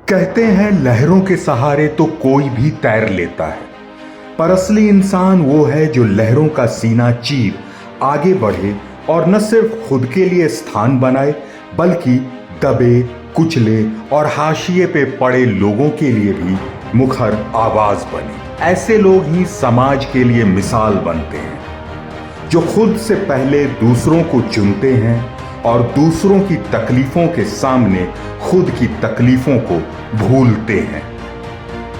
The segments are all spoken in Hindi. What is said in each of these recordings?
कहते हैं लहरों के सहारे तो कोई भी तैर लेता है, पर असली इंसान वो है जो लहरों का सीना चीर आगे बढ़े और न सिर्फ खुद के लिए स्थान बनाए बल्कि दबे, कुचले और हाशिए पे पड़े लोगों के लिए भी मुखर आवाज बने। ऐसे लोग ही समाज के लिए मिसाल बनते हैं, जो खुद से पहले दूसरों को चुनते हैं और दूसरों की तकलीफों के सामने खुद की तकलीफों को भूलते हैं।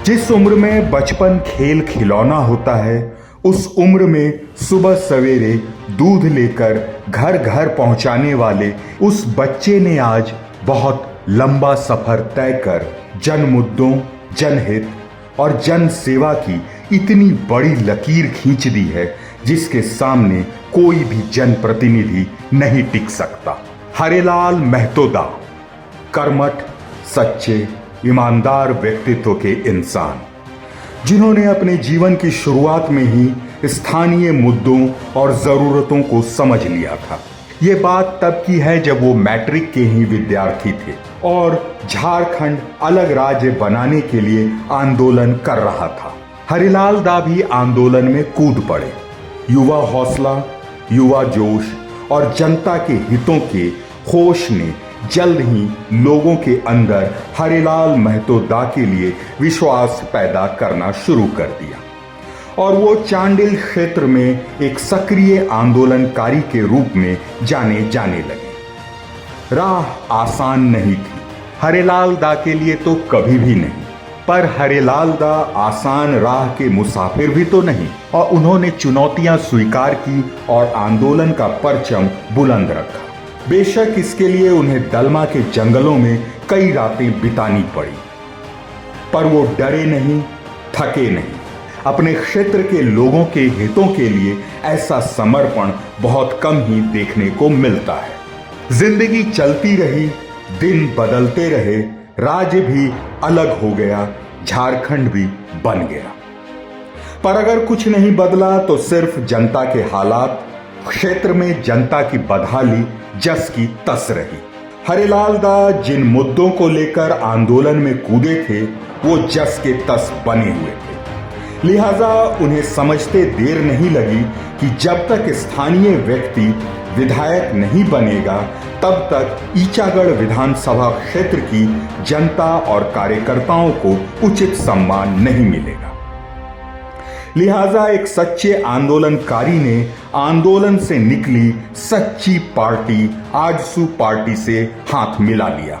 जिस उम्र में बचपन खेल खिलौना होता है, उस उम्र में सुबह सवेरे दूध लेकर घर घर पहुंचाने वाले उस बच्चे ने आज बहुत लंबा सफर तय कर जन मुद्दों, जनहित और जन सेवा की इतनी बड़ी लकीर खींच दी है जिसके सामने कोई भी जनप्रतिनिधि नहीं टिक सकता। हरेलाल मेहतोदा कर्मठ, सच्चे, ईमानदार व्यक्तित्व के इंसान, जिन्होंने अपने जीवन की शुरुआत में ही स्थानीय मुद्दों और जरूरतों को समझ लिया था। ये बात तब की है जब वो मैट्रिक के ही विद्यार्थी थे और झारखंड अलग राज्य बनाने के लिए आंदोलन कर रहा था। हरिलाल दा भी आंदोलन में कूद पड़े। युवा हौसला, युवा जोश और जनता के हितों के होश ने जल्द ही लोगों के अंदर हरिलाल मेहतोदा के लिए विश्वास पैदा करना शुरू कर दिया और वो चांडिल क्षेत्र में एक सक्रिय आंदोलनकारी के रूप में जाने लगे। राह आसान नहीं थी, हरिलाल दा के लिए तो कभी भी नहीं, पर हरिलाल दा आसान राह के मुसाफिर भी तो नहीं और उन्होंने चुनौतियां स्वीकार की और आंदोलन का परचम बुलंद रखा। बेशक इसके लिए उन्हें दलमा के जंगलों में कई रातें बितानी पड़ी, पर वो डरे नहीं, थके नहीं। अपने क्षेत्र के लोगों के हितों के लिए ऐसा समर्पण बहुत कम ही देखने को मिलता है। जिंदगी चलती रही, दिन बदलते रहे, राज्य भी अलग हो गया, झारखंड भी बन गया, पर अगर कुछ नहीं बदला तो सिर्फ जनता के हालात, क्षेत्र में जनता की बदहाली जस की तस रही। हरिलाल दा जिन मुद्दों को लेकर आंदोलन में कूदे थे वो जस के तस बने हुए थे, लिहाजा उन्हें समझते देर नहीं लगी कि जब तक स्थानीय व्यक्ति विधायक नहीं बनेगा तब तक ईचागढ़ विधानसभा क्षेत्र की जनता और कार्यकर्ताओं को उचित सम्मान नहीं मिलेगा। लिहाजा एक सच्चे आंदोलनकारी ने आंदोलन से निकली सच्ची पार्टी आजसू पार्टी से हाथ मिला लिया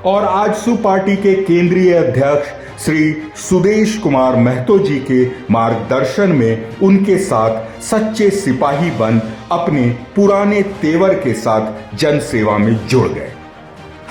और आजसू पार्टी के केंद्रीय अध्यक्ष श्री सुदेश कुमार महतो जी के मार्गदर्शन में उनके साथ सच्चे सिपाही बन अपने पुराने तेवर के साथ जनसेवा में जुड़ गए।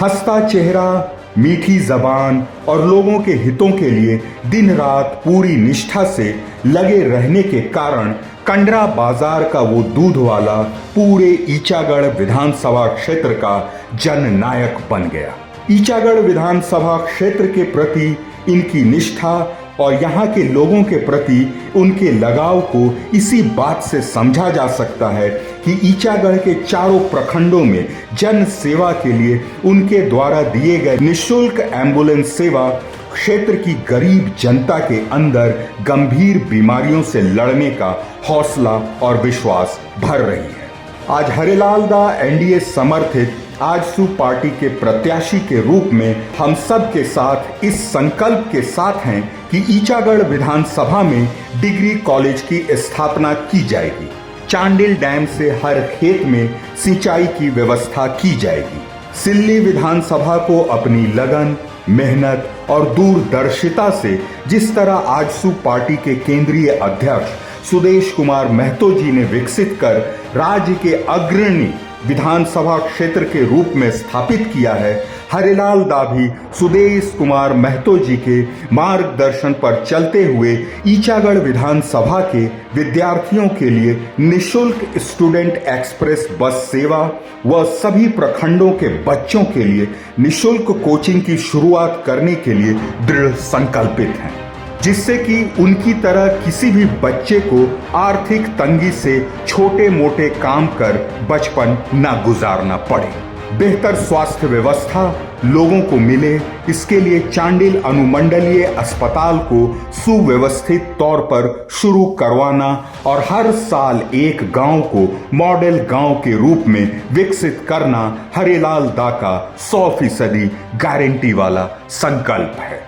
हंसता चेहरा, मीठी जबान और लोगों के हितों के लिए दिन रात पूरी निष्ठा से लगे रहने के कारण कंडरा बाजार का वो दूध वाला पूरे ईचागढ़ विधानसभा क्षेत्र का जननायक बन गया। ईचागढ़ विधानसभा क्षेत्र के प्रति इनकी निष्ठा और यहाँ के लोगों के प्रति उनके लगाव को इसी बात से समझा जा सकता है कि ईचागढ़ के चारों प्रखंडों में जन सेवा के लिए उनके द्वारा दिए गए निःशुल्क एम्बुलेंस सेवा क्षेत्र की गरीब जनता के अंदर गंभीर बीमारियों से लड़ने का हौसला और विश्वास भर रही है। आज हरिलाल दा एनडीए समर्थित आजसू पार्टी के प्रत्याशी के रूप में हम सब के साथ इस संकल्प के साथ हैं कि ईचागढ़ विधानसभा में डिग्री कॉलेज की स्थापना की जाएगी। चांडिल डैम से हर खेत में सिंचाई की व्यवस्था की जाएगी। सिल्ली विधानसभा को अपनी लगन, मेहनत और दूरदर्शिता से जिस तरह आजसू पार्टी के केंद्रीय अध्यक्ष सुदेश कुमार महतो जी ने विकसित कर राज्य के अग्रणी विधानसभा क्षेत्र के रूप में स्थापित किया है, हरिलाल दा भी सुदेश कुमार महतो जी के मार्गदर्शन पर चलते हुए ईचागढ़ विधानसभा के विद्यार्थियों के लिए निःशुल्क स्टूडेंट एक्सप्रेस बस सेवा व सभी प्रखंडों के बच्चों के लिए निःशुल्क कोचिंग की शुरुआत करने के लिए दृढ़ संकल्पित हैं, जिससे कि उनकी तरह किसी भी बच्चे को आर्थिक तंगी से छोटे मोटे काम कर बचपन न गुजारना पड़े। बेहतर स्वास्थ्य व्यवस्था लोगों को मिले, इसके लिए चांडिल अनुमंडलीय अस्पताल को सुव्यवस्थित तौर पर शुरू करवाना और हर साल एक गांव को मॉडल गांव के रूप में विकसित करना हरिलाल दा का 100% गारंटी वाला संकल्प है।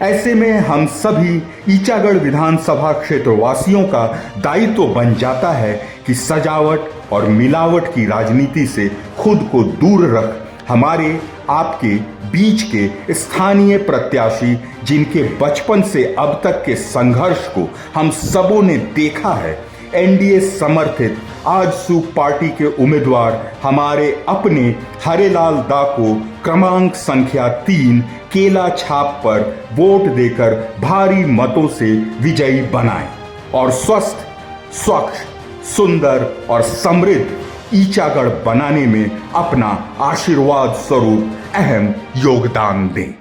ऐसे में हम सभी ईचागढ़ विधानसभा क्षेत्र वासियों का दायित्व बन जाता है कि सजावट और मिलावट की राजनीति से खुद को दूर रख हमारे आपके बीच के स्थानीय प्रत्याशी, जिनके बचपन से अब तक के संघर्ष को हम सबों ने देखा है, एनडीए समर्थित आजसू पार्टी के उम्मीदवार हमारे अपने हरिलाल दा को क्रमांक संख्या 3 केला छाप पर वोट देकर भारी मतों से विजयी बनाएं और स्वस्थ, स्वच्छ, सुंदर और समृद्ध ईचागढ़ बनाने में अपना आशीर्वाद स्वरूप अहम योगदान दें।